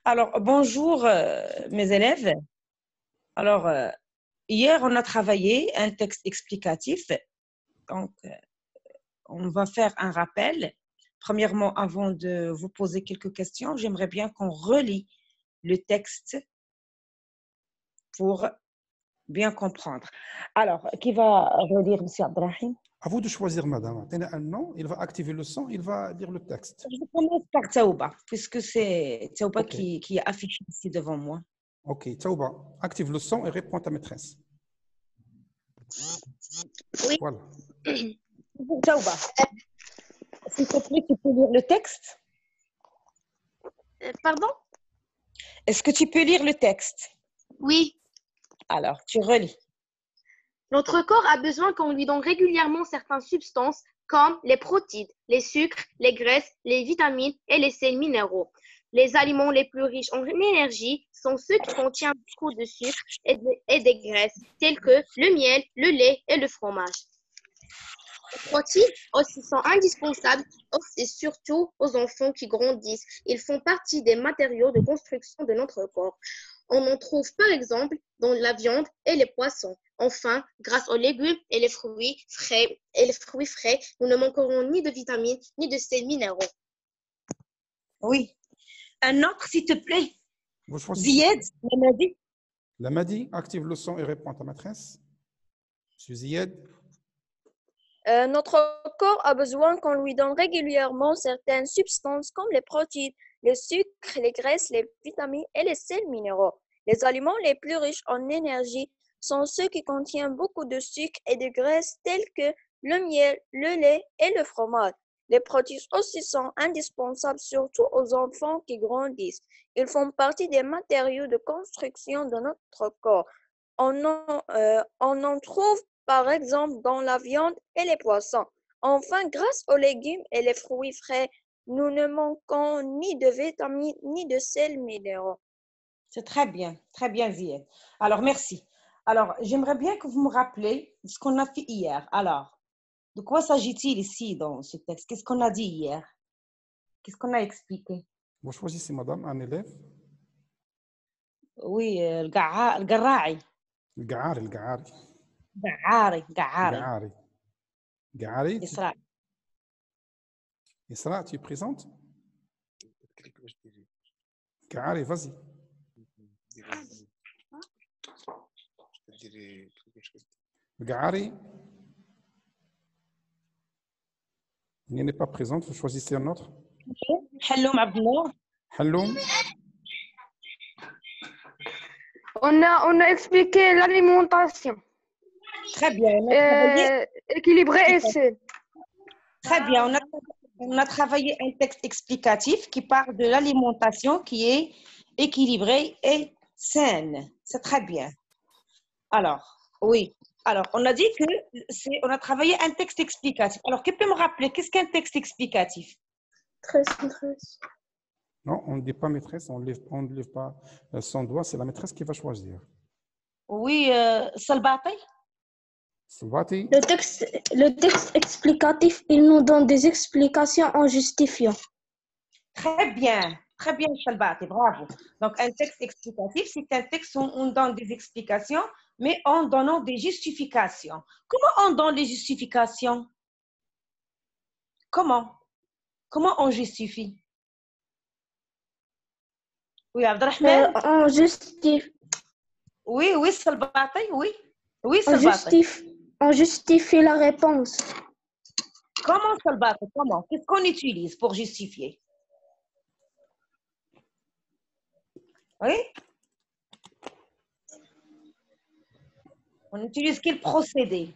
Alors, bonjour mes élèves. Alors, hier, on a travaillé un texte explicatif. Donc, on va faire un rappel. Premièrement, avant de vous poser quelques questions, j'aimerais bien qu'on relie le texte pour bien comprendre. Alors, qui va relire, M. Abdrahim? À vous de choisir, madame. Tenez un nom, il va activer le son, il va lire le texte. Je commence par Taouba, puisque c'est Taouba Ok. qui est affiché ici devant moi. Ok, Taouba, active le son et réponds à ta maîtresse. Oui. Voilà. Taouba, s'il te plaît, tu peux lire le texte? Pardon? Est-ce que tu peux lire le texte? Oui. Alors, tu relis. Notre corps a besoin qu'on lui donne régulièrement certaines substances comme les protéines, les sucres, les graisses, les vitamines et les sels minéraux. Les aliments les plus riches en énergie sont ceux qui contiennent beaucoup de sucre et des graisses, tels que le miel, le lait et le fromage. Les protéines aussi sont indispensables, et surtout aux enfants qui grandissent. Ils font partie des matériaux de construction de notre corps. On en trouve par exemple dans la viande et les poissons. Enfin, grâce aux légumes et les fruits frais, nous ne manquerons ni de vitamines ni de sels minéraux. Oui. Un autre, s'il te plaît. Vous choisissez. Zied, Mamadi. La Madi, active le son et réponds à ta maîtresse. Monsieur Zied. Notre corps a besoin qu'on lui donne régulièrement certaines substances comme les protéines, les sucres, les graisses, les vitamines et les sels minéraux. Les aliments les plus riches en énergie sont ceux qui contiennent beaucoup de sucre et de graisses tels que le miel, le lait et le fromage. Les protéines aussi sont indispensables surtout aux enfants qui grandissent. Ils font partie des matériaux de construction de notre corps. On en trouve par exemple dans la viande et les poissons. Enfin, grâce aux légumes et les fruits frais, nous ne manquons ni de vitamines ni de sels minéraux. C'est très bien, Zied. Alors, merci. Alors, j'aimerais bien que vous me rappelez ce qu'on a fait hier. Alors, de quoi s'agit-il ici dans ce texte? Qu'est-ce qu'on a dit hier? Qu'est-ce qu'on a expliqué? Vous choisissez, madame, un élève. Oui, القراعي. القعاري القعاري قعاري القعاري القعاري. إسراء. Isra, tu es présente? Qari, vas-y. Qari, il n'est pas présente, vous choisissez un autre. Halloum Abdallah. Halloum. On a expliqué l'alimentation. Très bien. Équilibrée et saine. Très bien. On a travaillé un texte explicatif qui parle de l'alimentation qui est équilibrée et saine. C'est très bien. Alors, oui. Alors, on a dit que on a travaillé un texte explicatif. Alors, qui peut me rappeler, qu'est-ce qu'un texte explicatif? Maîtresse. Non, on ne dit pas maîtresse, on ne lève pas son doigt, c'est la maîtresse qui va choisir. Oui, Salbati. Salbati. Le texte explicatif, il nous donne des explications en justifiant. Très bien, Salbati, bravo. Donc, un texte explicatif, c'est un texte où on donne des explications, mais en donnant des justifications. Comment on donne les justifications? Comment on justifie? Oui, Abdelrahman? On justifie. Oui, Salbati, oui. Oui, Salbati. On justifie la réponse. Comment, Salbati? Comment? Qu'est-ce qu'on utilise pour justifier? Oui? On utilise quel procédé?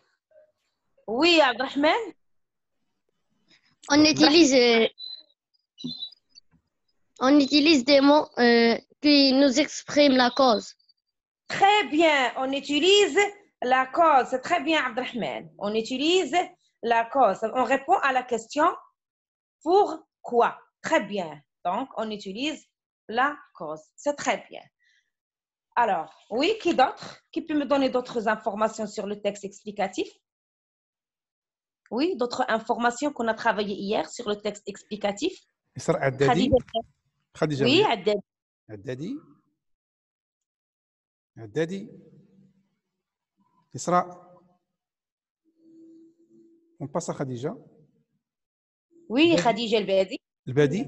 Oui, Abdelrahman? On utilise des mots qui nous expriment la cause. Très bien, on utilise la cause. C'est très bien, Abdelrahman. On utilise la cause. On répond à la question pourquoi. Très bien. Donc, on utilise la cause. C'est très bien. Alors, oui, qui d'autre? Qui peut me donner d'autres informations sur le texte explicatif? Oui, d'autres informations qu'on a travaillées hier sur le texte explicatif? Isra Addadi. Oui, Addadi. عدادي عدادي إسراء. On passe à Khadija. Oui, Vas-y. Khadija El-Badi. البادي.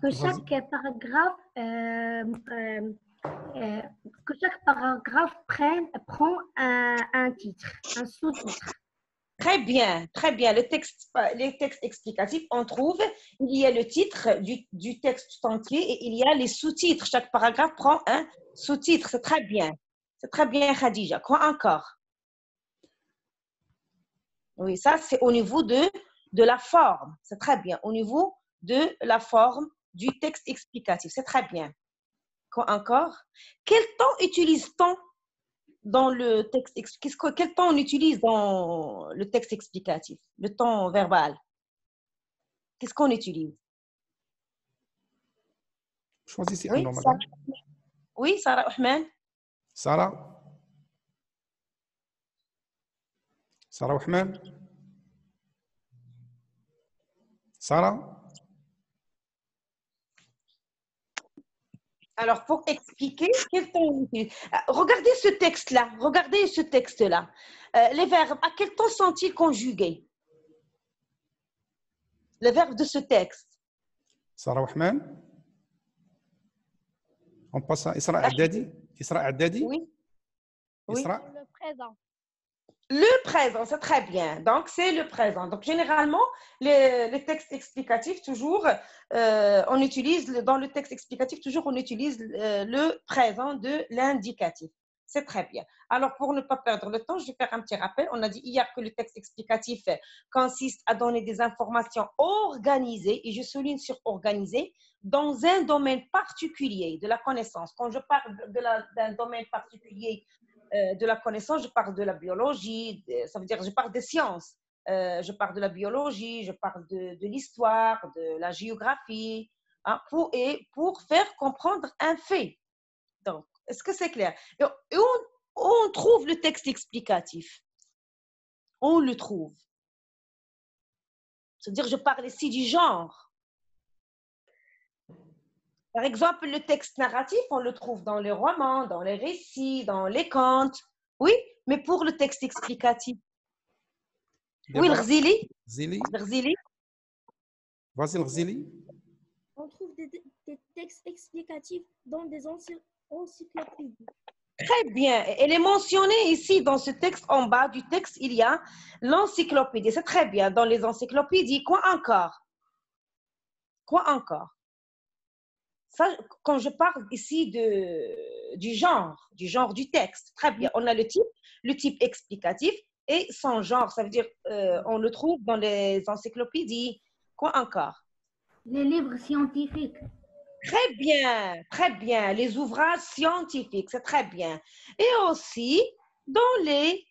Que Vas-y. chaque paragraphe, que chaque paragraphe prend un titre, un sous-titre. Très bien, très bien. Les textes explicatifs, on trouve, il y a le titre du texte entier et il y a les sous-titres. Chaque paragraphe prend un sous-titre. C'est très bien. C'est très bien, Khadija. Quoi encore? Oui, ça, c'est au niveau de la forme. C'est très bien. Au niveau de la forme du texte explicatif. C'est très bien. Quoi encore? Quel temps utilise-t-on dans le texte? Quel temps on utilise dans le texte explicatif? Le temps verbal. Qu'est-ce qu'on utilise? Choisissez un Oui, nom, madame. Oui, Sarah Ahmed. Sarah. Sarah Ahmed. Sarah. Alors, pour expliquer, quel temps on utilise? Regardez ce texte-là. Regardez ce texte-là. Les verbes, à quel temps sont-ils conjugués? Les verbes de ce texte. Sarah Ahmed. On passe à Isra Addadi. Isra Addadi. Oui. Oui. Isra. Le présent. Le présent, c'est très bien. Donc, c'est le présent. Donc, généralement, les textes explicatifs, toujours, on utilise, dans le texte explicatif, toujours, on utilise le présent de l'indicatif. C'est très bien. Alors, pour ne pas perdre le temps, je vais faire un petit rappel. On a dit hier que le texte explicatif consiste à donner des informations organisées, et je souligne sur organisées, dans un domaine particulier de la connaissance. Quand je parle d'un domaine particulier de la connaissance, je parle de la biologie, ça veut dire je parle des sciences, je parle de la biologie, je parle de l'histoire, de la géographie, hein, pour faire comprendre un fait. Donc, est-ce que c'est clair? Et on trouve le texte explicatif. On le trouve. C'est-à-dire, je parle ici du genre. Par exemple, le texte narratif, on le trouve dans les romans, dans les récits, dans les contes. Oui, mais pour le texte explicatif. Oui, le Ghzili. Zili. Le Ghzili. Vas-y, le Ghzili. On trouve des textes explicatifs dans des encyclopédies. Très bien. Elle est mentionnée ici dans ce texte, en bas du texte, il y a l'encyclopédie. C'est très bien. Dans les encyclopédies, quoi encore? Quoi encore? Ça, quand je parle ici du genre du texte, très bien. On a le type explicatif et son genre. Ça veut dire, on le trouve dans les encyclopédies. Quoi encore? Les livres scientifiques. Très bien, très bien. Les ouvrages scientifiques, c'est très bien. Et aussi dans les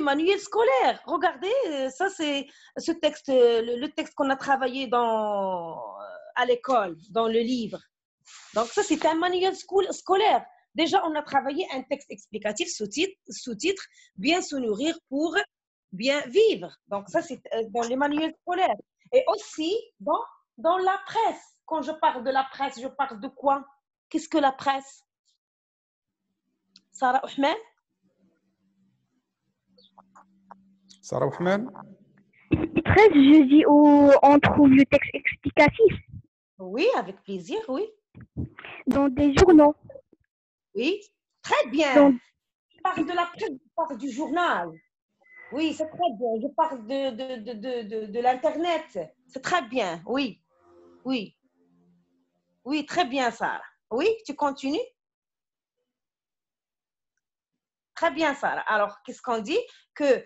manuels scolaires. Regardez, ça c'est ce texte, le texte qu'on a travaillé à l'école, dans le livre. Donc ça c'est un manuel scolaire. Déjà on a travaillé un texte explicatif sous-titre, bien se nourrir pour bien vivre. Donc ça c'est dans les manuels scolaires. Et aussi dans la presse. Quand je parle de la presse, je parle de quoi? Qu'est-ce que la presse? Sarah Ahmed? Sarah Ahmed. Presse, je dis où on trouve le texte explicatif. Oui, avec plaisir, oui. Dans des journaux. Oui, très bien. Donc, Je parle de la presse, je parle du journal. Oui, c'est très bien. Je parle de l'Internet. C'est très bien, oui. Oui. Oui, très bien, Sarah. Oui, tu continues? Très bien, Sarah. Alors, qu'est-ce qu'on dit? Que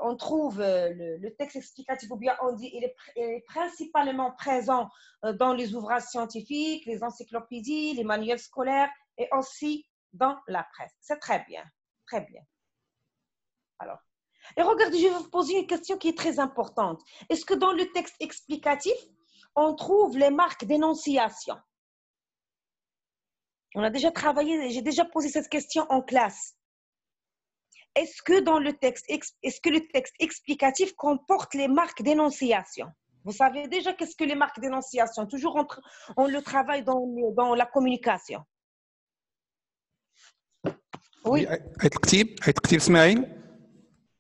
on trouve le texte explicatif, ou bien on dit il est principalement présent dans les ouvrages scientifiques, les encyclopédies, les manuels scolaires et aussi dans la presse. C'est très bien, très bien. Alors, et regardez, je vais vous poser une question qui est très importante. Est-ce que dans le texte explicatif, on trouve les marques d'énonciation? On a déjà travaillé, j'ai déjà posé cette question en classe. Est-ce que le texte explicatif comporte les marques d'énonciation? Vous savez déjà qu'est-ce que les marques d'énonciation. Toujours on le travaille dans la communication. Oui. آية الكتيب اسماعيل.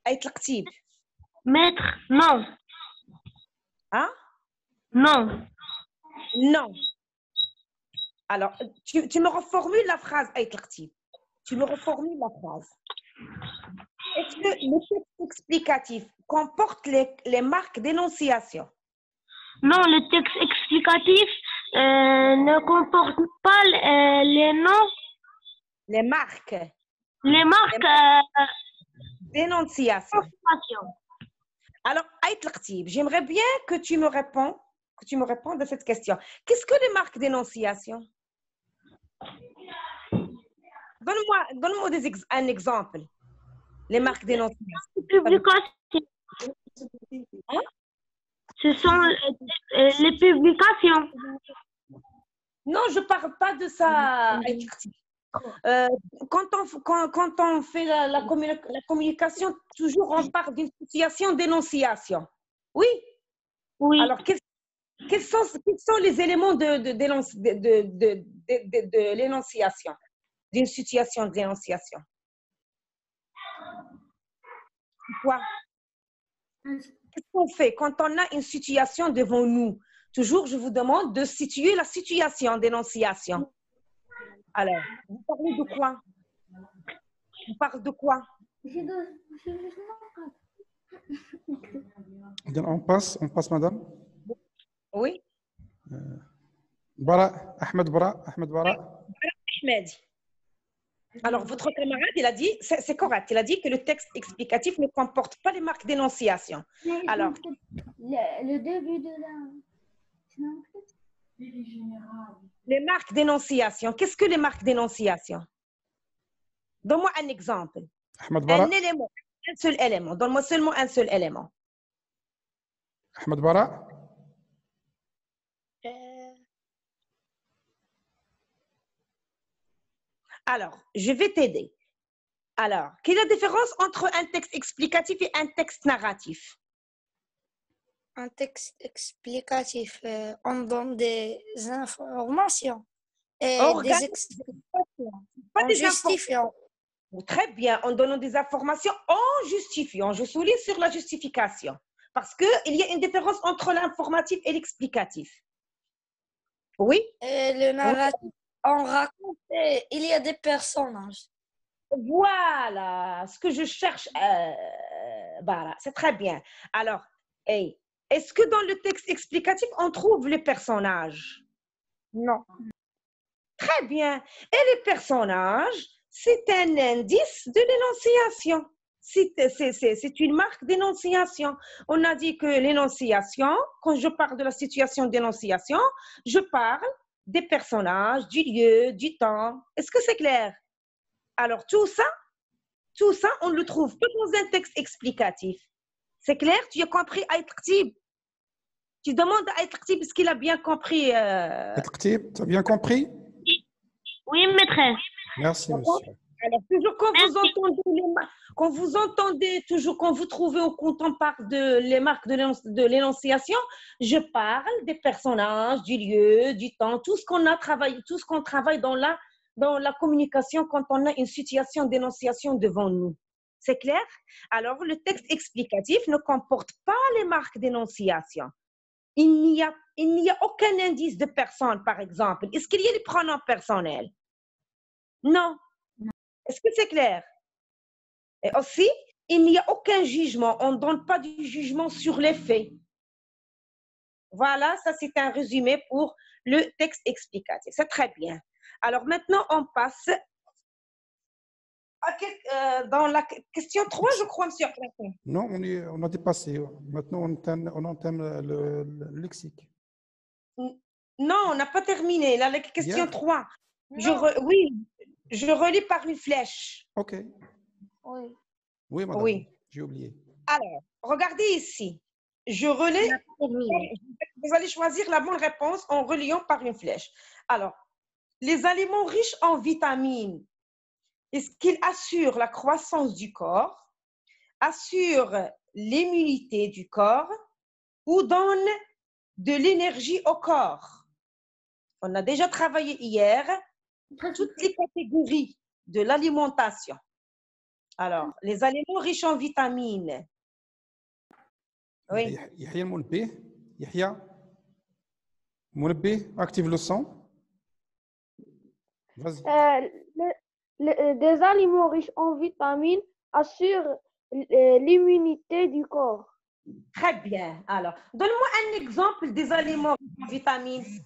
آية الكتيب. Maître, non. Hein? Non. Non. Alors, tu me reformules la phrase آية الكتيب. Tu me reformules la phrase. Est-ce que le texte explicatif comporte les marques d'énonciation? Non, le texte explicatif ne comporte pas les noms, Les marques les marques d'énonciation. d'énonciation. Alors, Aït Laktib, j'aimerais bien que tu me répondes à cette question. Qu'est-ce que les marques d'énonciation? Donne-moi un exemple. Les marques d'énonciation. Publications. Hein? Ce sont les publications. Non, je ne parle pas de ça, Aït Laktib. Quand on fait la communication, toujours on parle d'une situation d'énonciation. Oui? Oui. Alors, quels sont les éléments de l'énonciation, d'une situation d'énonciation? Quoi? Qu'est-ce qu'on fait quand on a une situation devant nous? Toujours, je vous demande de situer la situation d'énonciation. Alors, vous parlez de quoi? On parle de quoi? On passe, madame. Oui. Bara, Ahmed Bara. Ahmed. Alors, votre camarade, il a dit, c'est correct, il a dit que le texte explicatif ne comporte pas les marques d'énonciation. Alors, le début de la... les marques d'énonciation, qu'est-ce que les marques d'énonciation? Donne-moi un exemple. Ahmed Bara. Un élément, un seul élément. Donne-moi seulement un seul élément. Ahmed Bara. Alors, je vais t'aider. Alors, quelle est la différence entre un texte explicatif et un texte narratif? Un texte explicatif, on donne des informations et des explications en justifiant. Très bien, en donnant des informations en justifiant. Je souligne sur la justification. Parce qu'il y a une différence entre l'informatif et l'explicatif. Oui? Et le narratif, on raconte, il y a des personnages. Voilà, ce que je cherche. Voilà, c'est très bien. Alors, est-ce que dans le texte explicatif, on trouve les personnages? Non. Très bien. Et les personnages, c'est un indice de l'énonciation. C'est une marque d'énonciation. On a dit que l'énonciation, quand je parle de la situation d'énonciation, je parle des personnages, du lieu, du temps. Est-ce que c'est clair? Alors, tout ça, on le trouve pas dans un texte explicatif. C'est clair? Tu as compris Aït Laktib? Tu demandes à Aït Laktib est-ce qu'il a bien compris? Aït Laktib, tu as bien compris? Oui, maîtresse. Merci, monsieur. Alors, toujours quand vous entendez, toujours quand vous trouvez ou quand on parle de les marques de l'énonciation, je parle des personnages, du lieu, du temps, tout ce qu'on a travaillé, tout ce qu'on travaille dans la communication quand on a une situation d'énonciation devant nous. C'est clair? Alors, le texte explicatif ne comporte pas les marques d'énonciation. Il n'y a aucun indice de personne, par exemple. Est-ce qu'il y a des pronoms personnels? Non. Est-ce que c'est clair? Et aussi, il n'y a aucun jugement. On ne donne pas du jugement sur les faits. Voilà, ça c'est un résumé pour le texte explicatif. C'est très bien. Alors maintenant, on passe dans la question 3, je crois, monsieur Platon. Non, on a dépassé. Maintenant, on entame le lexique. Non, on n'a pas terminé. Là, la question 3. Oui, je relis par une flèche. OK. Oui. Oui, madame. Oui. J'ai oublié. Alors, regardez ici. Je relais. Vous allez choisir la bonne réponse en reliant par une flèche. Alors, les aliments riches en vitamines, est-ce qu'ils assurent la croissance du corps, assurent l'immunité du corps ou donnent de l'énergie au corps. On a déjà travaillé hier toutes les catégories de l'alimentation. Alors, les aliments riches en vitamines. Oui. Yahya Mounbih, Yahya Mounbih, active le son. Vas-y. Des aliments riches en vitamines assurent l'immunité du corps. Très bien. Alors, donne-moi un exemple des aliments riches en vitamines.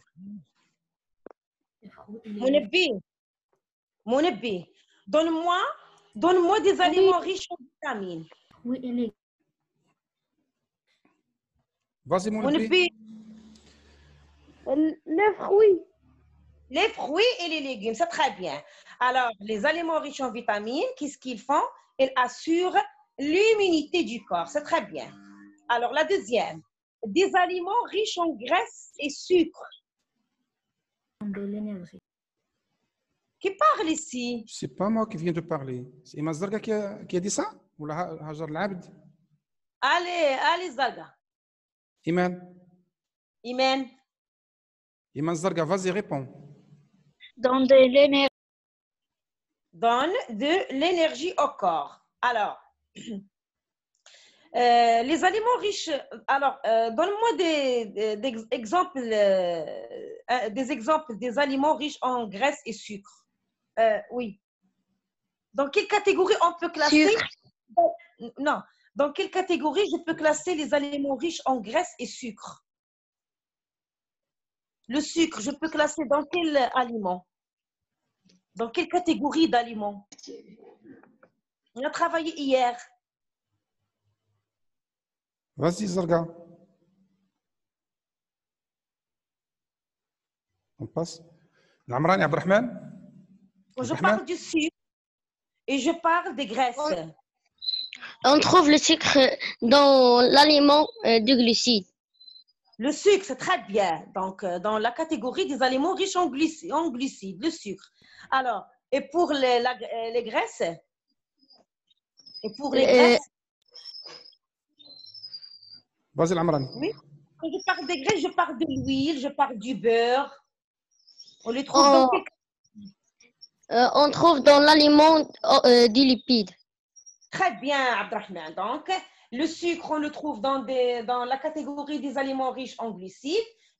Mounbih, donne-moi des aliments riches en vitamines. Oui, et les Vas-y, Mounbih. Mounbih, Les fruits. les fruits et les légumes, c'est très bien. Alors, les aliments riches en vitamines, qu'est-ce qu'ils font? Ils assurent l'immunité du corps, c'est très bien. Alors, la deuxième, des aliments riches en graisse et sucre. de l'énergie. Qui parle ici? C'est pas moi qui viens de parler. C'est Iman Zarga qui a dit ça? Ou Hajar Labd? Allez, Zaga. Iman. Imen. Iman Zarga, vas-y, réponds. Dans de l'énergie. Donne de l'énergie au corps. Alors, les aliments riches. Alors, donne-moi des exemples des aliments riches en graisse et sucre. Oui. Dans quelle catégorie on peut classer? Sucre. Non. Dans quelle catégorie je peux classer les aliments riches en graisse et sucre? Le sucre, je peux classer dans quel aliment? Dans quelle catégorie d'aliments? On a travaillé hier. Vas-y, Zarga. On passe. L'Amrani Abdrahman. Je parle du sucre et je parle des graisses. On trouve le sucre dans l'aliment du glucide. Le sucre, c'est très bien. Donc, dans la catégorie des aliments riches en glucides, le sucre. Alors, et pour les graisses? Et pour les graisses? Vas-y, l'Amrani. Oui. Quand je parle des graisses, je parle de l'huile, je parle du beurre. On les trouve dans quel... On trouve dans l'aliment des lipides. Très bien, Abdrahman. Donc, le sucre, on le trouve dans la catégorie des aliments riches en glucides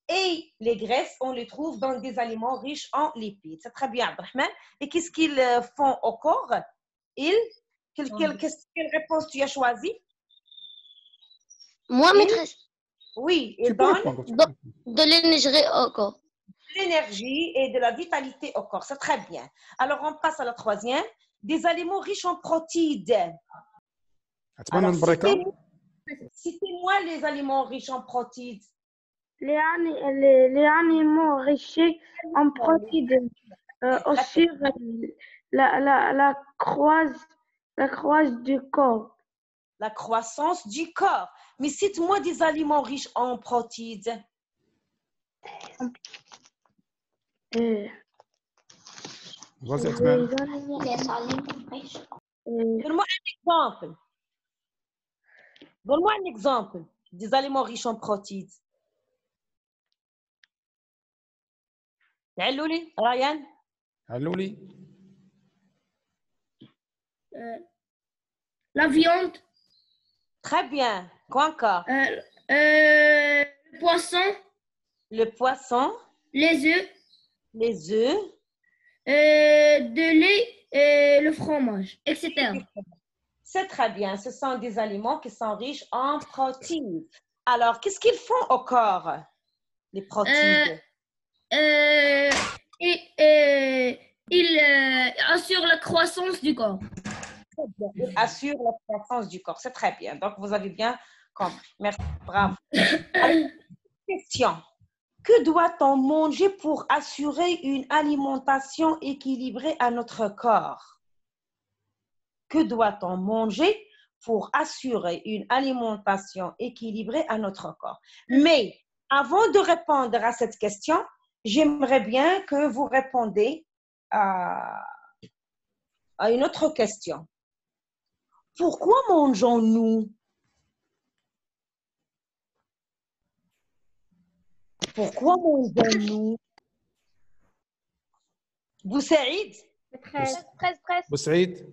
et les graisses, on les trouve dans des aliments riches en lipides. C'est très bien, Abdrahman. Et qu'est-ce qu'ils font au corps? Quelle réponse tu as choisie? Moi, maîtresse. Oui, Tu ils peux donnent répondre. De l'énergie au corps. de l'énergie et de la vitalité au corps. C'est très bien. Alors, on passe à la troisième. Des aliments riches en protides. Alors, citez-moi les aliments riches en protides. Les animaux riches en protides assurent la croissance du corps. La croissance du corps. Mais cite-moi des aliments riches en protides. Vas-y, Atman. Donne-moi un exemple. Donne-moi un exemple des aliments riches en protides. Allouli, Ryan. Allouli. La viande. Très bien. Quoi encore? Le poisson. Le poisson. Les œufs. Les œufs. De lait, le fromage, etc. C'est très bien. Ce sont des aliments qui sont riches en protides. Alors, qu'est-ce qu'ils font au corps, les protides? Il assure la croissance du corps. Il assure la croissance du corps. C'est très bien. Donc, vous avez bien compris. Merci. Bravo. Alors, question. Que doit-on manger pour assurer une alimentation équilibrée à notre corps? Que doit-on manger pour assurer une alimentation équilibrée à notre corps? Mais avant de répondre à cette question, j'aimerais bien que vous répondez à une autre question. Pourquoi mangeons-nous? Pourquoi mangeons-nous? Boussaïd? Maîtresse. 13. Boussaïd.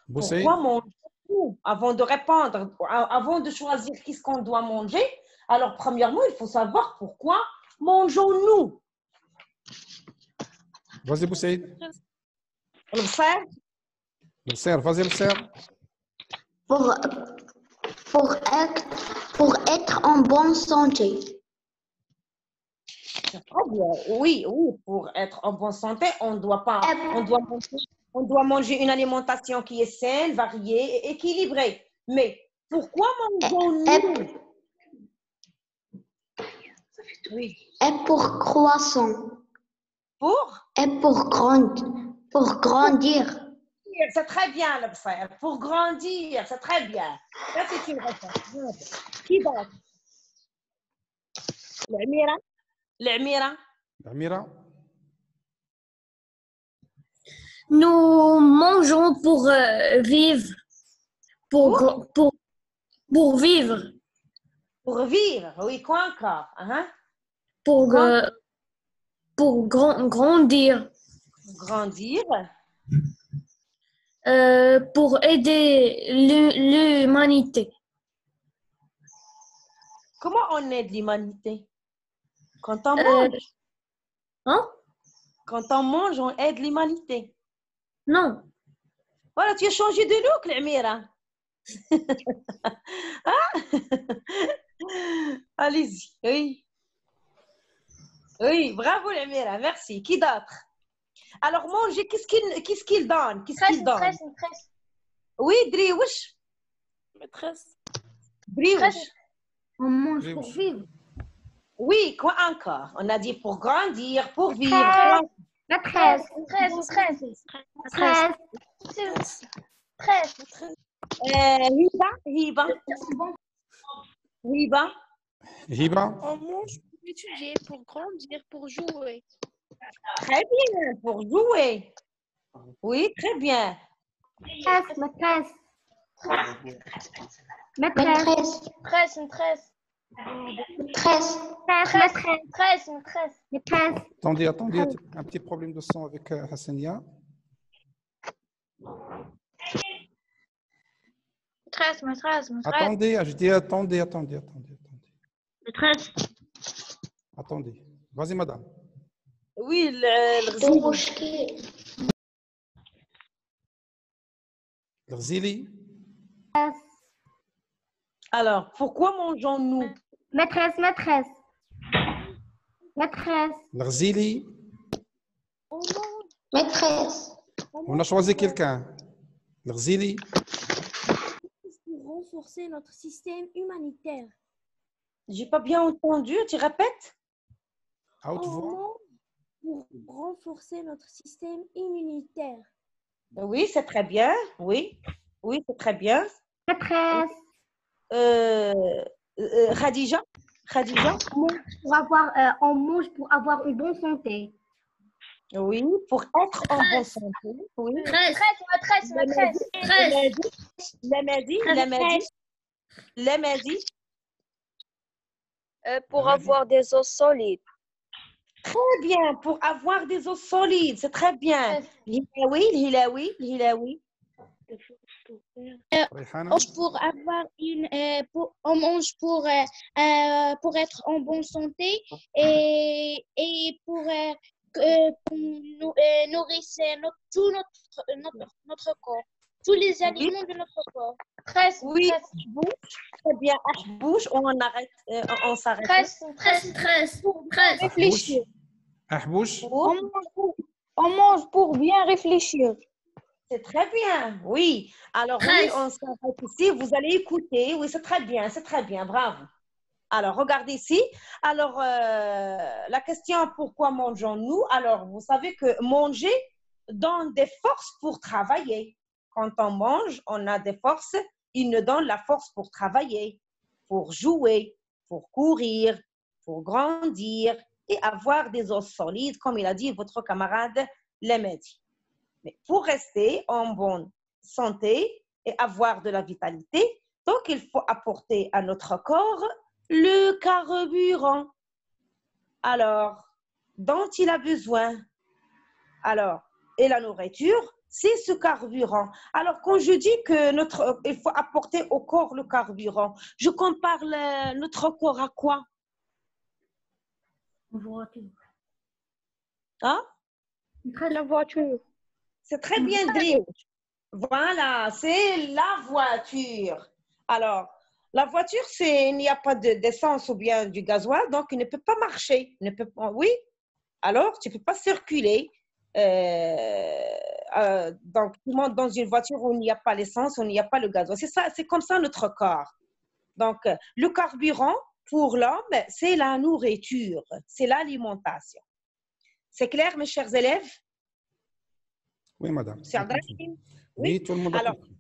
Boussaïd. Pourquoi mangeons-nous? Avant de répondre, avant de choisir qu'est-ce qu'on doit manger, alors premièrement, il faut savoir pourquoi mangeons-nous. Vas-y, Boussaïd. البصير Bsser, vas-y, Bsser. Pour, pour être en bonne santé. Très bien. Oui, pour être en bonne santé, on doit manger une alimentation qui est saine, variée et équilibrée. Mais pourquoi mangeons-nous? Oui. Et pour croissant. Pour? Et pour grandir. C'est très bien, le bsser. Pour grandir, c'est très bien. Ça, c'est une réponse. Qui d'autre? العميرة. Amira. Nous mangeons pour vivre. Pour vivre. Pour vivre. Oui, quoi encore? Hein? Pour Quoi? grandir. Grandir. Pour aider l'humanité. Comment on aide l'humanité? Quand on mange. Hein? Quand on mange, on aide l'humanité. Non. Voilà, tu as changé de look, l'Amira. Allez-y, oui. Oui, bravo, l'Amira, merci. Qui d'autre? Alors, manger, qu'est-ce qu'il donne? Qu'est-ce qu'il donne? 13. Oui, Driouche. Maîtresse. Driouche. On mange pour vivre. Oui, quoi encore? On a dit pour grandir, pour vivre. Maîtresse. 13. Hiba. Hiba. On mange pour étudier, pour grandir, pour jouer. Très bien, pour jouer. Oui, très bien. Maîtresse. 13. Attendez, un petit problème de son avec Hassania. 13. Attendez, je dis attendez. Maîtresse. Attendez. Vas-y, madame. Oui, L'Ghzili. Alors, pourquoi mangeons-nous? Maîtresse. L'Ghzili. Maîtresse. On a choisi quelqu'un. L'Ghzili. Pour renforcer notre système humanitaire. J'ai pas bien entendu, tu répètes? À haute voix. Pour renforcer notre système immunitaire. Oui, c'est très bien. Oui, c'est très bien. Maîtresse. Khadija? On mange pour avoir une bonne santé. Oui, pour être en bonne santé. Oui. 13. Lamadi. Pour avoir des os solides. Très bien, pour avoir des os solides, c'est très bien. L'hilawi. Rayhana. Pour avoir on mange pour être en bonne santé et pour nourrir tout notre corps, tous les aliments de notre corps. 13. Oui, très bien. Bouche, on arrête, on s'arrête. 13. Réfléchir. Ahbouch. On mange pour bien réfléchir. C'est très bien, oui. Alors, oui, on s'arrête ici. Vous allez écouter. Oui, c'est très bien, bravo. Alors, regardez ici. Alors, la question, pourquoi mangeons-nous? Alors, vous savez que manger donne des forces pour travailler. Quand on mange, on a des forces. Il nous donne la force pour travailler, pour jouer, pour courir, pour grandir et avoir des os solides, comme il a dit votre camarade Lemedi. Mais pour rester en bonne santé et avoir de la vitalité, donc il faut apporter à notre corps le carburant, alors, dont il a besoin. Alors, et la nourriture, c'est ce carburant. Alors, quand je dis que il faut apporter au corps le carburant, je compare notre corps à quoi? Voiture. Hein? La voiture. C'est très bien dit. Voilà, c'est la voiture. Alors, la voiture, il n'y a pas d'essence ou bien du gasoil, donc il ne peut pas marcher. Oui, alors tu ne peux pas circuler. Donc, tout le monde dans une voiture où il n'y a pas l'essence, où il n'y a pas le gasoil. C'est ça, c'est comme ça notre corps. Donc, le carburant pour l'homme, c'est la nourriture, c'est l'alimentation. C'est clair, mes chers élèves? Oui, madame. C'est Abdelrahim? Oui, tout le monde a compris.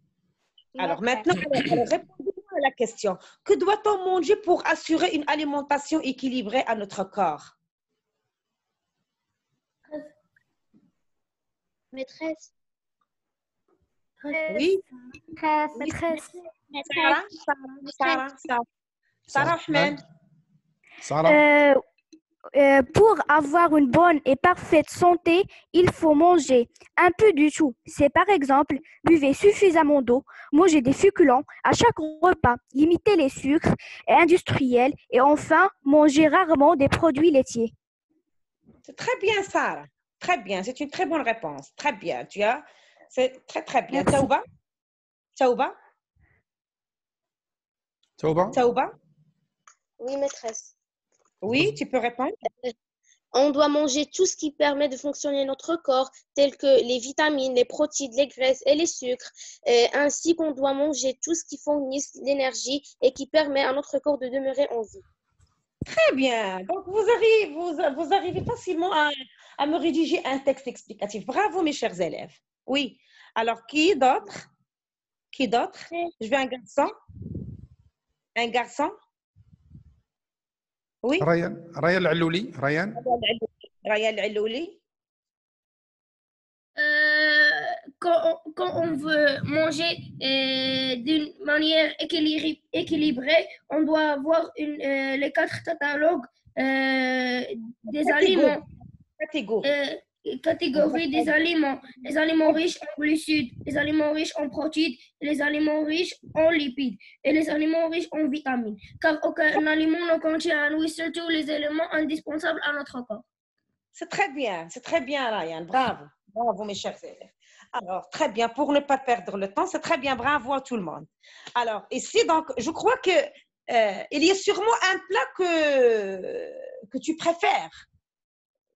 Alors maintenant, répondez-moi à la question. Que doit-on manger pour assurer une alimentation équilibrée à notre corps? Maîtresse. Oui. Maîtresse. Sarah Ahmed. Sarah, Pour avoir une bonne et parfaite santé, il faut manger un peu du tout. C'est par exemple, buvez suffisamment d'eau, mangez des féculents à chaque repas, limitez les sucres industriels et enfin, mangez rarement des produits laitiers. C'est très bien, Sarah. Très bien. C'est une très bonne réponse. Très bien. C'est très, très bien. Merci. Taouba? Taouba? Oui, maîtresse. Oui, tu peux répondre. On doit manger tout ce qui permet de fonctionner notre corps, tels que les vitamines, les protéines, les graisses et les sucres, ainsi qu'on doit manger tout ce qui fournit l'énergie et qui permet à notre corps de demeurer en vie. Très bien. Donc, vous arrivez facilement à me rédiger un texte explicatif. Bravo, mes chers élèves. Oui. Alors, qui d'autre? Qui d'autre? Je veux un garçon. Un garçon? Oui. Ryan Al-Allouli. Ryan. Ryan Al-Allouli. Quand on veut manger d'une manière équilibrée, on doit avoir les 4 catalogues des aliments. Catégorie des aliments. Les aliments riches en glucides, les aliments riches en protéines, les aliments riches en lipides et les aliments riches en vitamines. Car aucun aliment ne contient à lui seul tous les éléments indispensables à notre corps. C'est très bien, Ryan. Bravo. Bravo, mes chers élèves. Alors, très bien, pour ne pas perdre le temps, c'est très bien, bravo à tout le monde. Alors, ici, donc, je crois que il y a sûrement un plat que tu préfères.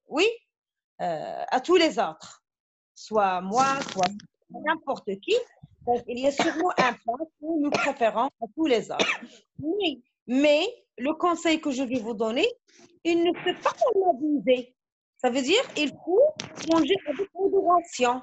Oui, à tous les autres. Soit moi, soit n'importe qui. Donc, il y a sûrement un plat que nous préférons à tous les autres. Oui, mais le conseil que je vais vous donner, il ne faut pas l'abuser. Ça veut dire qu'il faut manger avec modération.